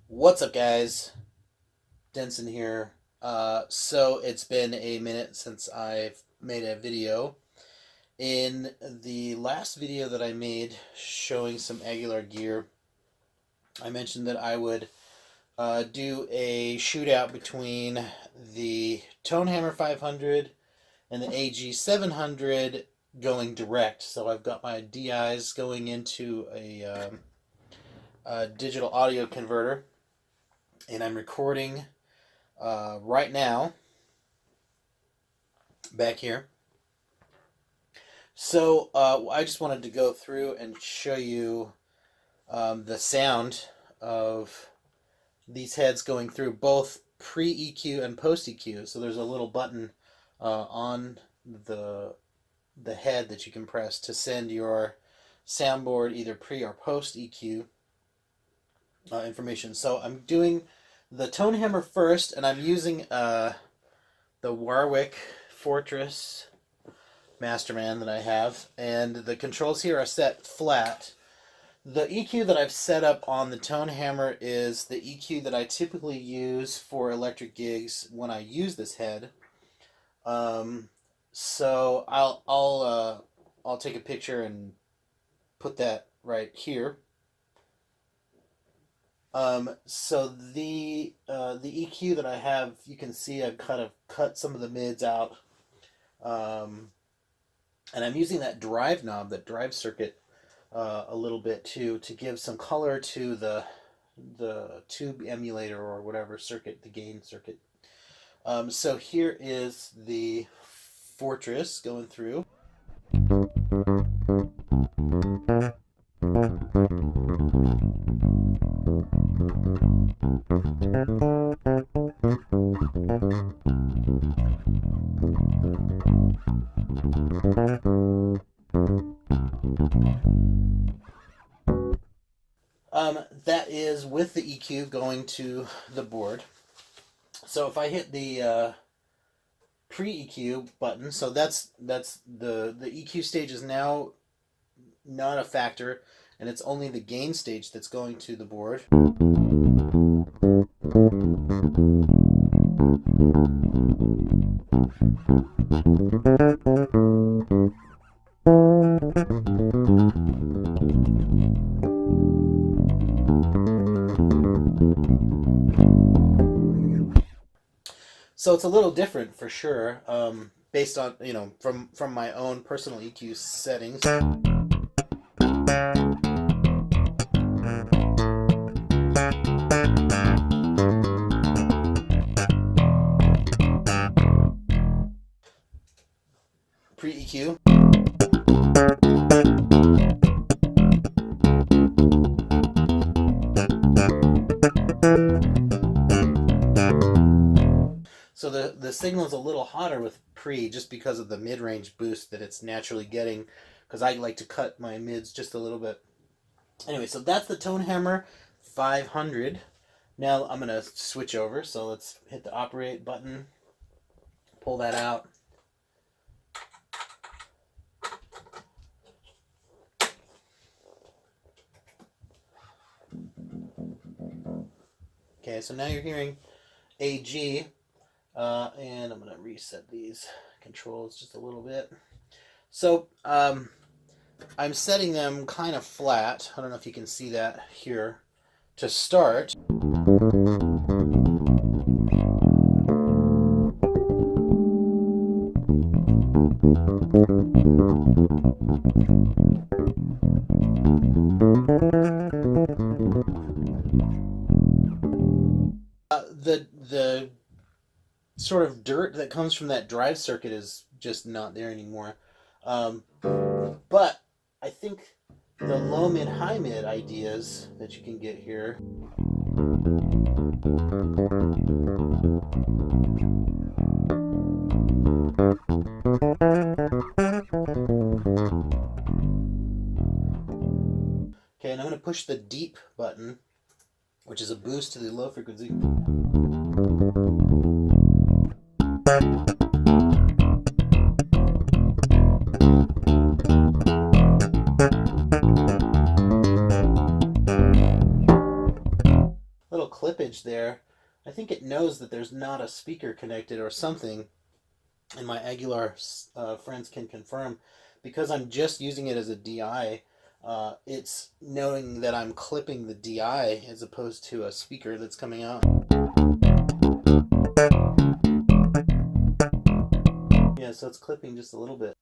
What's up, guys? Denson here. So it's been a minute since I've made a video. In the last video that I made showing some Aguilar gear, I mentioned that I would do a shootout between the ToneHammer 500 and the AG700 going direct. So I've got my DIs going into a digital audio converter, and I'm recording right now back here. So I just wanted to go through and show you the sound of these heads going through both pre-EQ and post-EQ. So there's a little button on the head that you can press to send your soundboard either pre or post-EQ information. So I'm doing the ToneHammer first, and I'm using the Warwick Fortress Masterman that I have, and the controls here are set flat. The EQ that I've set up on the ToneHammer is the EQ that I typically use for electric gigs when I use this head. So I'll take a picture and put that right here. So the EQ that I have, you can see I've kind of cut some of the mids out, and I'm using that drive knob, that drive circuit, a little bit to give some color to the tube emulator or whatever circuit, the gain circuit. So here is the Fortress going through. That is with the EQ going to the board. So if I hit the pre-EQ button, so that's the EQ stage is now not a factor, and it's only the gain stage that's going to the board. So it's a little different for sure, based on, from my own personal EQ settings. Pre-EQ. So the signal's a little hotter with pre, just because of the mid-range boost that it's naturally getting, because I like to cut my mids just a little bit. Anyway, so that's the ToneHammer 500. Now I'm going to switch over, so let's hit the operate button, pull that out. Okay, so now you're hearing AG. And I'm going to reset these controls just a little bit. So I'm setting them kind of flat. I don't know if you can see that here to start. The sort of dirt that comes from that drive circuit is just not there anymore. But I think the low mid, high mid ideas that you can get here. Okay, and I'm going to push the deep button, which is a boost to the low frequency. little clippage there. I think it knows that there's not a speaker connected or something, and my Aguilar friends can confirm. Because I'm just using it as a DI, it's knowing that I'm clipping the DI as opposed to a speaker that's coming out. Yeah, so it's clipping just a little bit.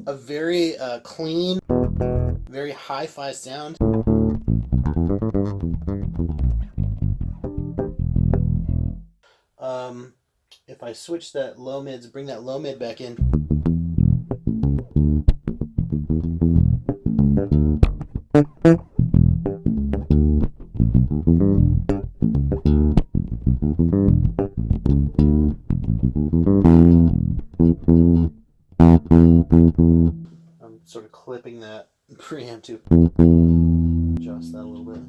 A very clean, very hi-fi sound. If I switch that low mids, bring that low mid back in. I'm sort of clipping that preamp to adjust that a little bit.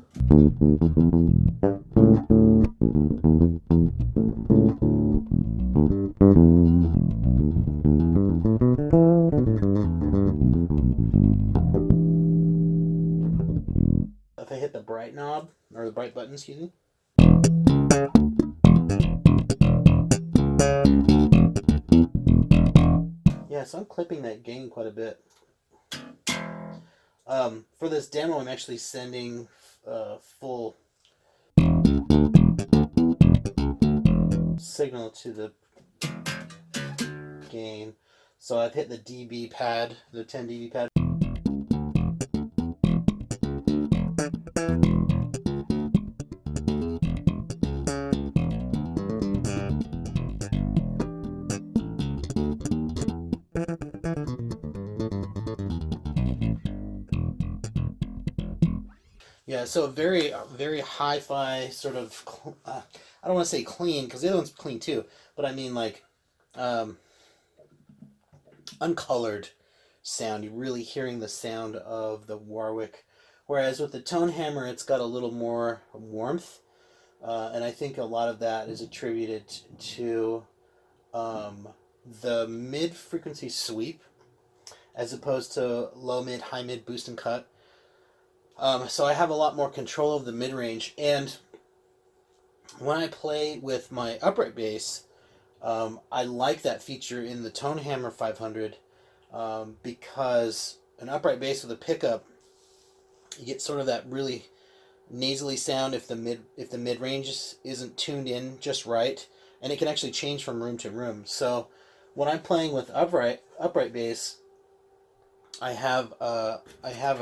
If I hit the bright knob, or the bright button, excuse me. Yeah, so I'm clipping that gain quite a bit. For this demo, I'm actually sending full signal to the gain. So I've hit the dB pad, the 10 dB pad. Yeah, so very, very hi-fi sort of, I don't want to say clean, because the other one's clean too, but I mean like uncolored sound. You're really hearing the sound of the Warwick. Whereas with the ToneHammer, it's got a little more warmth, and I think a lot of that is attributed to the mid-frequency sweep, as opposed to low mid, high mid, boost and cut. So I have a lot more control of the mid-range, and when I play with my upright bass, I like that feature in the ToneHammer 500, because an upright bass with a pickup, you get sort of that really nasally sound if the mid range isn't tuned in just right, and it can actually change from room to room. So when I'm playing with upright bass, I have a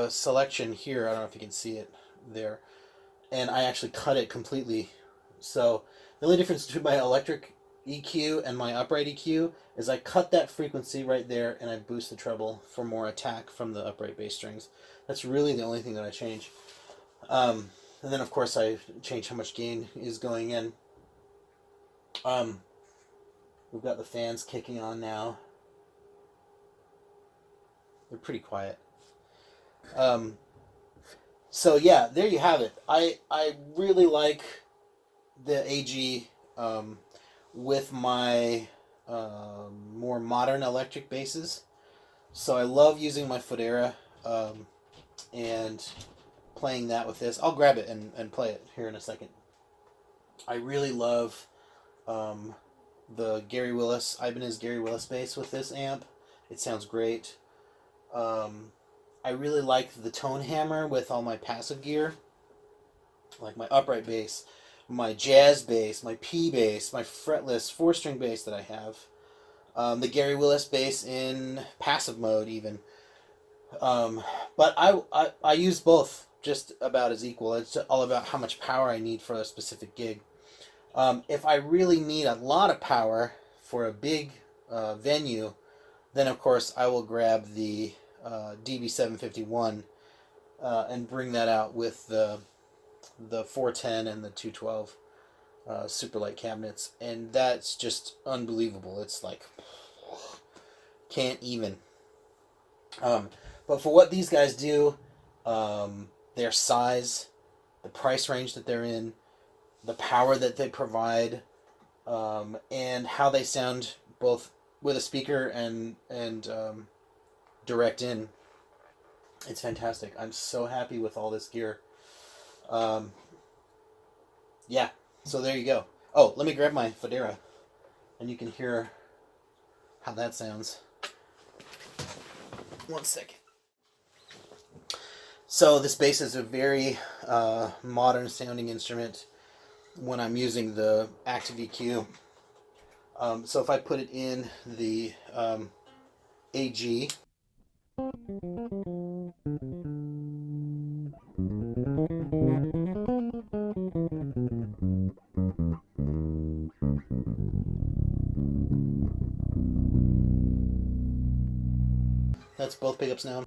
selection here. I don't know if you can see it there, and I actually cut it completely. So the only difference between my electric EQ and my upright EQ is I cut that frequency right there, and I boost the treble for more attack from the upright bass strings. That's really the only thing that I change. And then of course I change how much gain is going in. We've got the fans kicking on now. They're pretty quiet. So yeah, there you have it. I really like the AG with my more modern electric basses. So I love using my Fodera and playing that with this. I'll grab it and play it here in a second. I really love the Gary Willis, Ibanez Gary Willis bass with this amp. It sounds great. I really like the ToneHammer with all my passive gear, like my upright bass, my jazz bass, my P bass, my fretless 4-string bass that I have, the Gary Willis bass in passive mode even. But I use both just about as equal. It's all about how much power I need for a specific gig. If I really need a lot of power for a big venue, then of course I will grab the DB751 and bring that out with the 410 and the 212 super light cabinets, and that's just unbelievable. It's like can't even. But for what these guys do, their size, the price range that they're in, the power that they provide, and how they sound both with a speaker and direct in. It's fantastic. I'm so happy with all this gear. Yeah, so there you go. Oh, let me grab my Federa, and you can hear how that sounds. One second. So this bass is a very modern sounding instrument when I'm using the active EQ. So if I put it in the AG, that's both pickups now.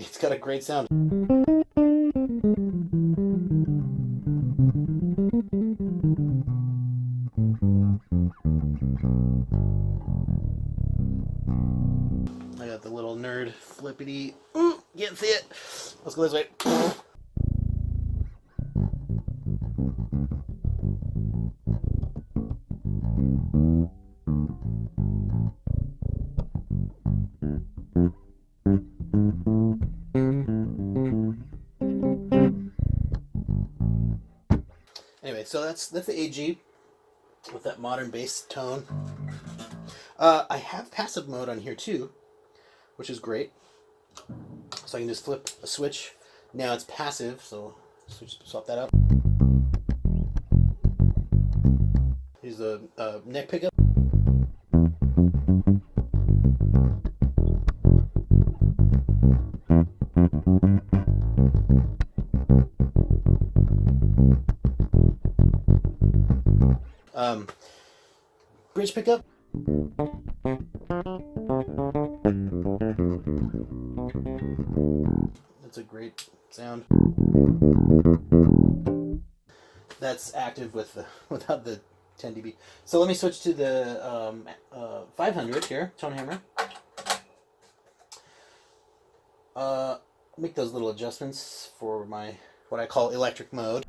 It's got a great sound. I got the little nerd flippity. Can't see it. Let's go this way. Anyway, so that's the AG with that modern bass tone. I have passive mode on here too, which is great. So I can just flip a switch. Now it's passive, so swap that out. Here's the neck pickup. Bridge pickup. That's a great sound. That's active without the 10 dB. So let me switch to the 500 here, ToneHammer. Make those little adjustments for my what I call electric mode.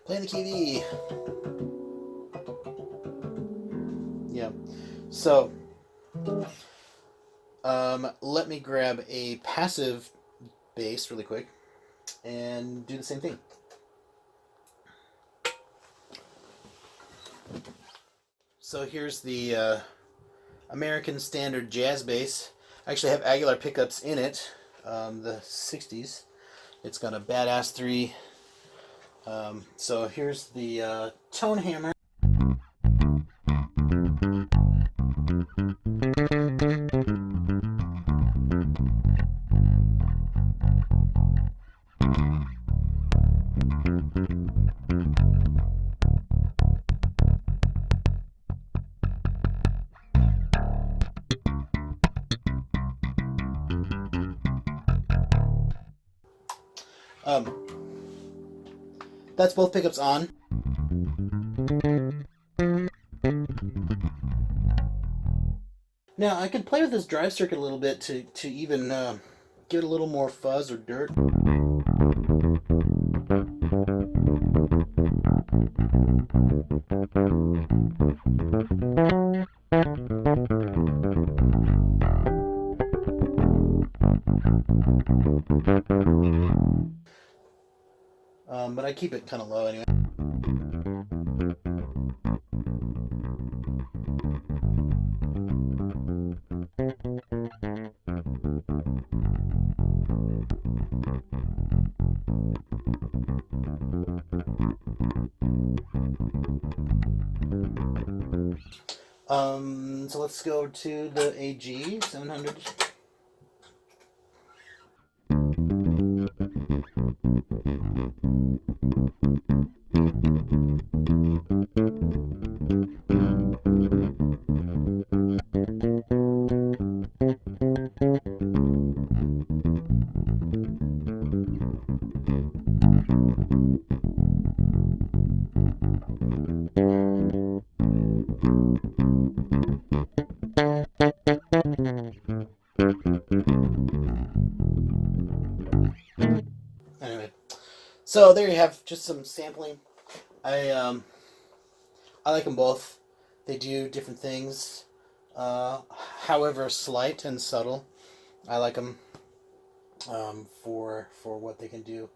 Playing the key. Yeah. So, let me grab a passive bass really quick and do the same thing. So here's the American Standard Jazz bass. I actually have Aguilar pickups in it, the 60s. It's got a badass 3. So here's the ToneHammer. That's both pickups on. Now I can play with this drive circuit a little bit to even get a little more fuzz or dirt. But I keep it kind of low anyway. So let's go to the AG700. Anyway, so there you have just some sampling. I I like them both. They do different things, however slight and subtle. I like them for what they can do.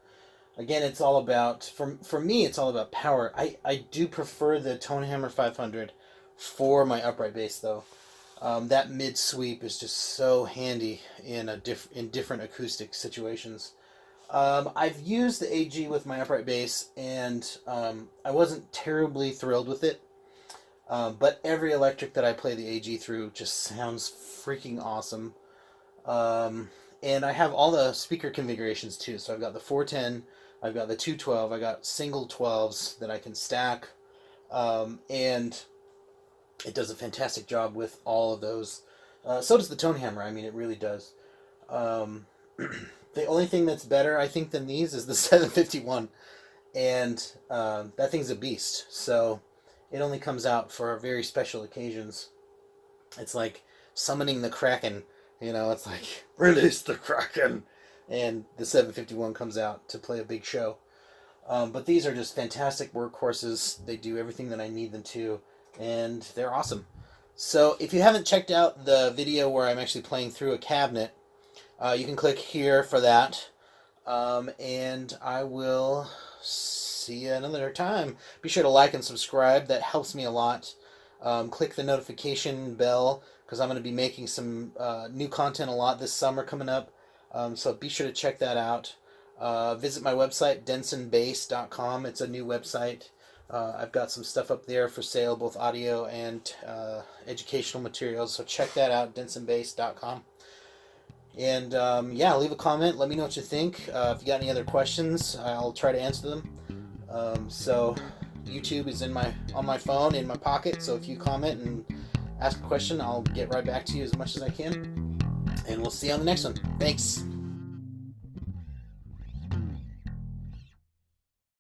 Again, it's all about for me. It's all about power. I do prefer the ToneHammer 500 for my upright bass though. That mid sweep is just so handy in in different acoustic situations. I've used the AG with my upright bass, and I wasn't terribly thrilled with it. But every electric that I play the AG through just sounds freaking awesome. And I have all the speaker configurations too. So I've got the 410, I've got the 212, I got single 12s that I can stack, and it does a fantastic job with all of those. So does the ToneHammer. I mean, it really does. The only thing that's better, I think, than these is the 751, and that thing's a beast. So it only comes out for very special occasions. It's like summoning the Kraken. You know, it's like, release the Kraken! And the 751 comes out to play a big show. But these are just fantastic workhorses. They do everything that I need them to, and they're awesome. So if you haven't checked out the video where I'm actually playing through a cabinet, you can click here for that. And I will see you another time. Be sure to like and subscribe. That helps me a lot. Click the notification bell, because I'm going to be making some new content a lot this summer coming up. So be sure to check that out. Visit my website, densonbass.com. It's a new website. I've got some stuff up there for sale, both audio and educational materials. So check that out, densonbass.com. And yeah, leave a comment. Let me know what you think. If you got any other questions, I'll try to answer them. So YouTube is on my phone, in my pocket. So if you comment and ask a question, I'll get right back to you as much as I can. And we'll see you on the next one. Thanks.